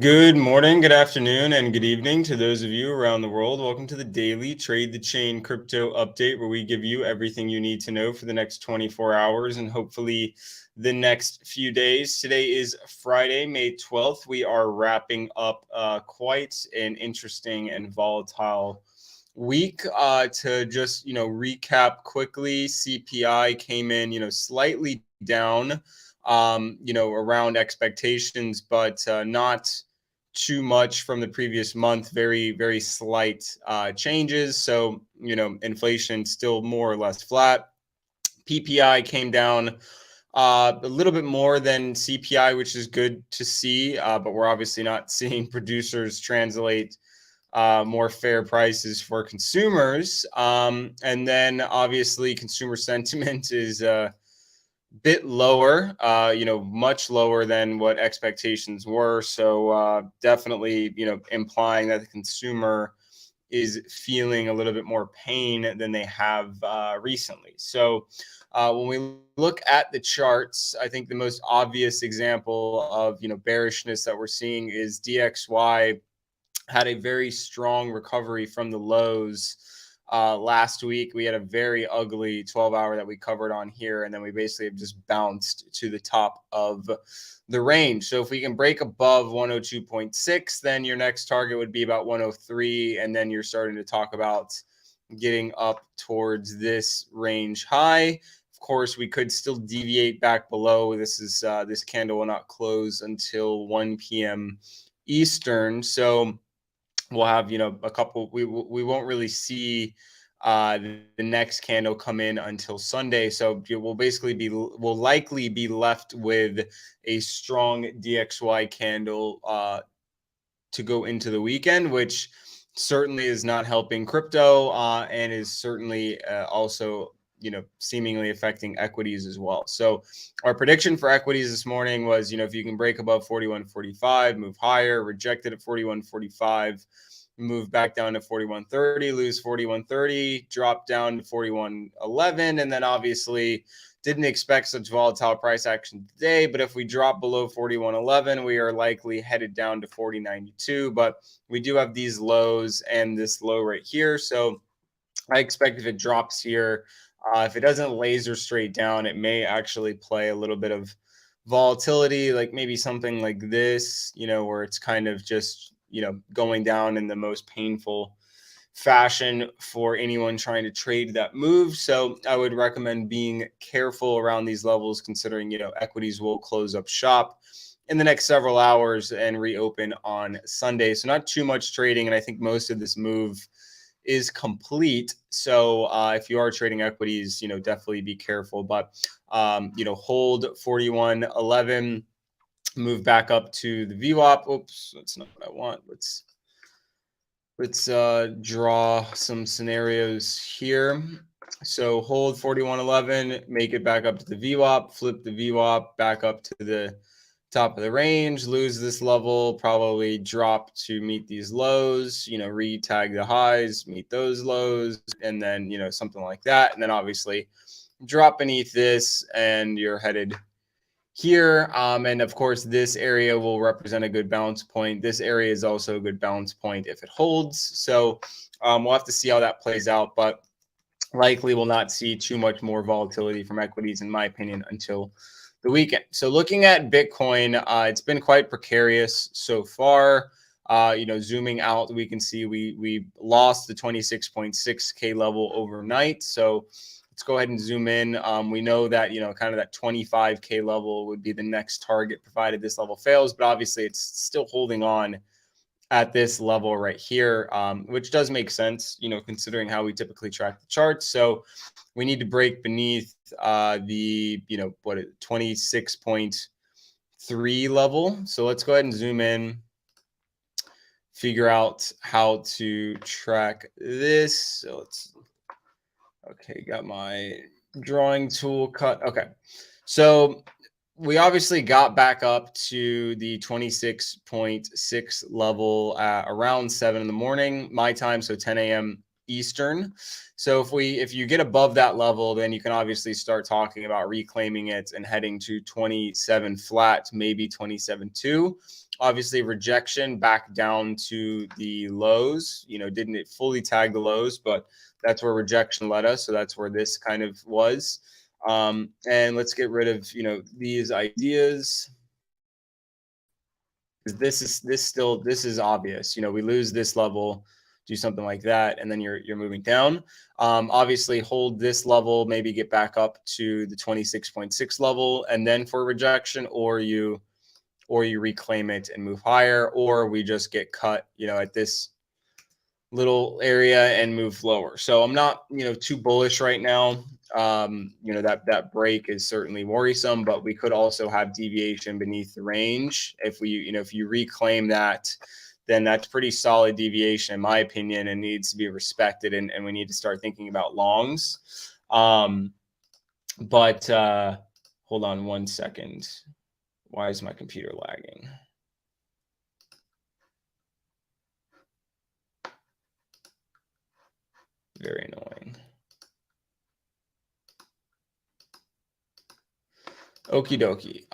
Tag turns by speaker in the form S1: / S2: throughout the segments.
S1: Good morning, good afternoon, and good evening to those of you around the world. Welcome to the daily Trade the Chain crypto update, where we give you everything you need to know for the next 24 hours and hopefully the next few days. Today is Friday, May 12th. We are wrapping up quite an interesting and volatile week. To just, recap quickly, CPI came in, slightly down, around expectations, but not too much from the previous month. Very, very slight changes. So, inflation still more or less flat. PPI came down a little bit more than CPI, which is good to see. But we're obviously not seeing producers translate more fair prices for consumers. And then obviously consumer sentiment is bit lower, much lower than what expectations were. So definitely, implying that the consumer is feeling a little bit more pain than they have recently. So when we look at the charts, I think the most obvious example of, bearishness that we're seeing is DXY had a very strong recovery from the lows last week. We had a very ugly 12-hour that we covered on here, and then we basically have just bounced to the top of the range. So if we can break above 102.6, then your next target would be about 103, and then you're starting to talk about getting up towards this range high. Of course, we could still deviate back below. This candle will not close until 1 p.m. Eastern. So we'll have a couple. We won't really see the next candle come in until Sunday. So we'll likely be left with a strong DXY candle to go into the weekend, which certainly is not helping crypto and is certainly also seemingly affecting equities as well. So our prediction for equities this morning was, if you can break above 41.45, move higher, rejected at 41.45, move back down to 41.30, lose 41.30, drop down to 41.11, and then obviously didn't expect such volatile price action today, but if we drop below 41.11, we are likely headed down to 40.92. But we do have these lows and this low right here. So I expect if it drops here, if it doesn't laser straight down, it may actually play a little bit of volatility, like maybe something like this, where it's kind of just, going down in the most painful fashion for anyone trying to trade that move. So I would recommend being careful around these levels, considering, equities will close up shop in the next several hours and reopen on Sunday. So not too much trading. And I think most of this move is complete. So if you are trading equities, definitely be careful. But, hold 41.11, move back up to the VWAP. Oops, that's not what I want. Let's draw some scenarios here. So hold 41.11, make it back up to the VWAP, flip the VWAP back up to the top of the range, lose this level, probably drop to meet these lows, re-tag the highs, meet those lows, and then, something like that. And then obviously drop beneath this and you're headed here. And of course, this area will represent a good bounce point. This area is also a good bounce point if it holds. So we'll have to see how that plays out, but likely will not see too much more volatility from equities, in my opinion, until the weekend. So looking at Bitcoin, it's been quite precarious so far. Zooming out, we can see we lost the 26.6K level overnight. So let's go ahead and zoom in. We know that, kind of that 25K level would be the next target provided this level fails, but obviously it's still holding on at this level right here, which does make sense, considering how we typically track the charts. So we need to break beneath the, 26.3 level. So let's go ahead and zoom in, figure out how to track this. So okay, got my drawing tool cut. Okay, so we obviously got back up to the 26.6 level at around 7 in the morning, my time, so 10 a.m. Eastern. So if you get above that level, then you can obviously start talking about reclaiming it and heading to 27 flat, maybe 27.2. Obviously, rejection back down to the lows. Didn't it fully tag the lows, but that's where rejection led us. So that's where this kind of was. And let's get rid of these ideas. This is obvious. We lose this level, do something like that, and then you're moving down. Obviously, hold this level, maybe get back up to the 26.6 level, and then for rejection, or you reclaim it and move higher, or we just get cut, at this little area and move lower. So I'm not, too bullish right now. That break is certainly worrisome, but we could also have deviation beneath the range. If you reclaim that, then that's pretty solid deviation, in my opinion, and needs to be respected. And we need to start thinking about longs. But hold on one second. Why is my computer lagging? Very annoying. Okie dokie.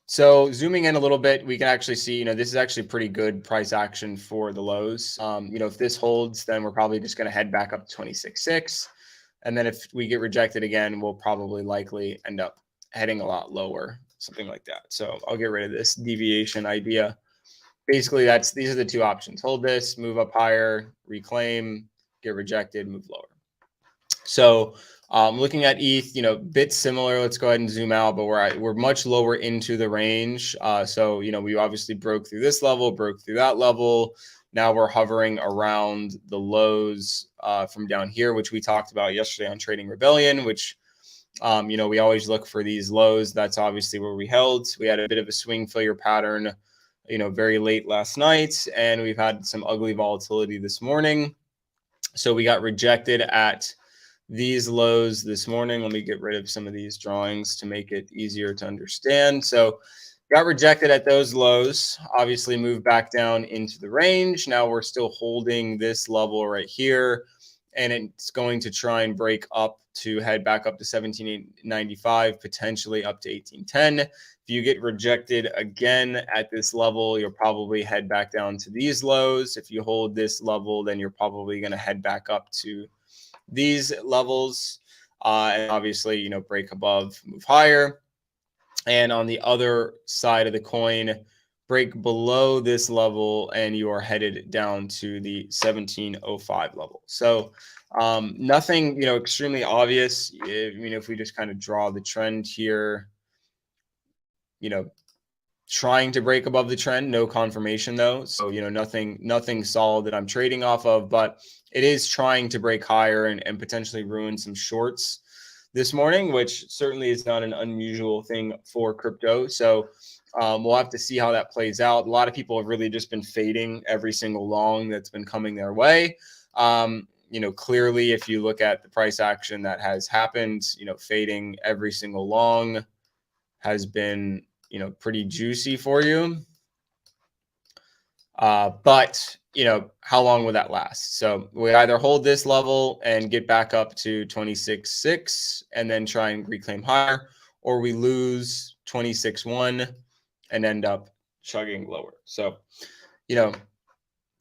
S1: So zooming in a little bit, we can actually see, this is actually pretty good price action for the lows. If this holds, then we're probably just going to head back up to 26.6. And then if we get rejected again, we'll probably likely end up heading a lot lower, something like that. So I'll get rid of this deviation idea. Basically, these are the two options. Hold this, move up higher, reclaim, get rejected, move lower. So looking at ETH, bit similar. Let's go ahead and zoom out, but we're much lower into the range. So we obviously broke through this level, broke through that level. Now we're hovering around the lows from down here, which we talked about yesterday on Trading Rebellion, which we always look for these lows. That's obviously where we held. We had a bit of a swing failure pattern, very late last night, and we've had some ugly volatility this morning. So we got rejected at these lows this morning. Let me get rid of some of these drawings to make it easier to understand. So got rejected at those lows, obviously moved back down into the range. Now we're still holding this level right here, and it's going to try and break up to head back up to 17.95, potentially up to 18.10. If you get rejected again at this level, you'll probably head back down to these lows. If you hold this level, then you're probably going to head back up to these levels, and obviously, break above, move higher. And on the other side of the coin, break below this level, and you are headed down to the 17.05 level. So nothing, extremely obvious. If we just kind of draw the trend here, trying to break above the trend, no confirmation though. So, nothing solid that I'm trading off of, but it is trying to break higher and potentially ruin some shorts this morning, which certainly is not an unusual thing for crypto. So we'll have to see how that plays out. A lot of people have really just been fading every single long that's been coming their way. Clearly, if you look at the price action that has happened, fading every single long has been pretty juicy for you. But how long will that last? So we either hold this level and get back up to 26.6 and then try and reclaim higher, or we lose 26.1 and end up chugging lower. So,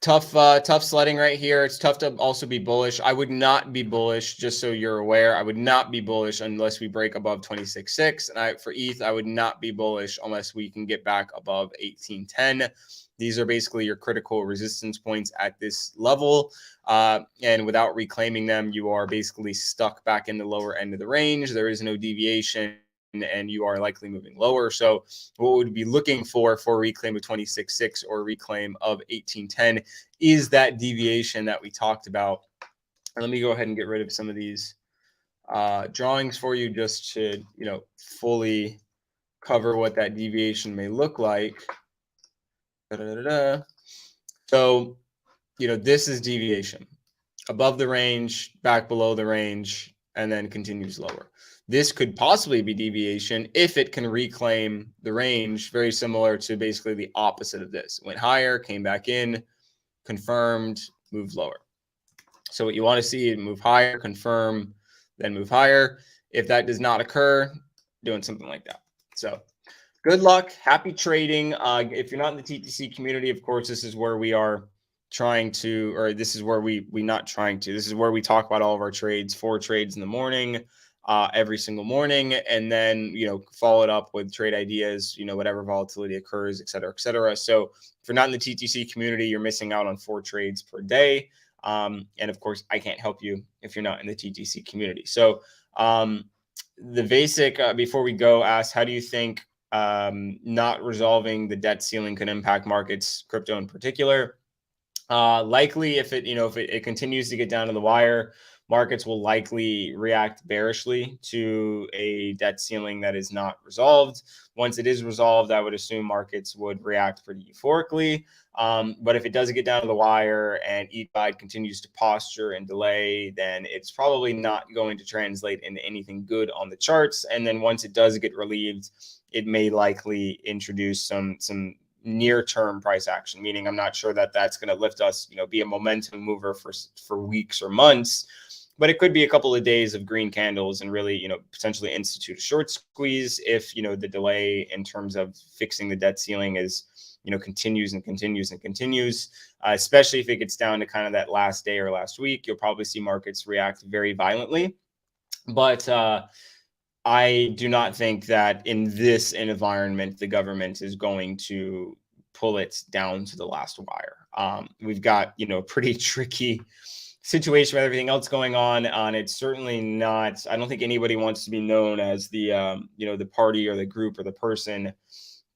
S1: tough sledding right here. It's tough to also be bullish. I would not be bullish, just so you're aware. I would not be bullish unless we break above 26.6. And for ETH, I would not be bullish unless we can get back above 18.10. These are basically your critical resistance points at this level. And without reclaiming them, you are basically stuck back in the lower end of the range. There is no deviation, and you are likely moving lower. So what we'd be looking for a reclaim of 26.6 or a reclaim of 18.10 is that deviation that we talked about. And let me go ahead and get rid of some of these drawings for you, just to fully cover what that deviation may look like. So this is deviation above the range, back below the range, and then continues lower. This could possibly be deviation if it can reclaim the range, very similar to basically the opposite of this. Went higher, came back in, confirmed, moved lower. So what you want to see is move higher, confirm, then move higher. If that does not occur, doing something like that. So good luck. Happy trading. If you're not in the TTC community, of course, this is where we are trying to, or this is where we not trying to, this is where we talk about all of our trades, 4 trades in the morning, every single morning, and then, follow it up with trade ideas, whatever volatility occurs, et cetera, et cetera. So if you're not in the TTC community, you're missing out on 4 trades per day. And of course, I can't help you if you're not in the TTC community. So the basic, before we go, asks, how do you think not resolving the debt ceiling could impact markets, crypto in particular? Likely, if it continues to get down to the wire, markets will likely react bearishly to a debt ceiling that is not resolved. Once it is resolved, I would assume markets would react pretty euphorically. But if it does get down to the wire and each side continues to posture and delay, then it's probably not going to translate into anything good on the charts. And then once it does get relieved, it may likely introduce some near-term price action, meaning I'm not sure that that's going to lift us, be a momentum mover for weeks or months, but it could be a couple of days of green candles and really, potentially institute a short squeeze if, the delay in terms of fixing the debt ceiling is, continues and continues and continues, especially if it gets down to kind of that last day or last week. You'll probably see markets react very violently. But I do not think that in this environment, the government is going to pull it down to the last wire. We've got, a pretty tricky situation with everything else going on. And it's certainly not, I don't think anybody wants to be known as the, the party or the group or the person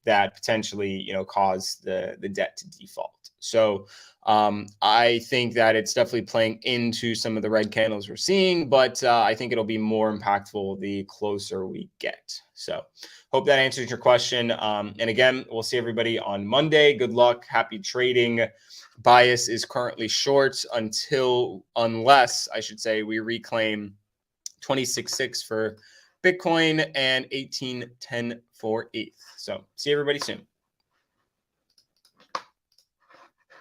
S1: that potentially, caused the debt to default. So I think that it's definitely playing into some of the red candles we're seeing, but I think it'll be more impactful the closer we get. So hope that answers your question. And again, we'll see everybody on Monday. Good luck. Happy trading. Bias is currently short unless I should say we reclaim 26.6 for Bitcoin and 18.10 for ETH. So see everybody soon.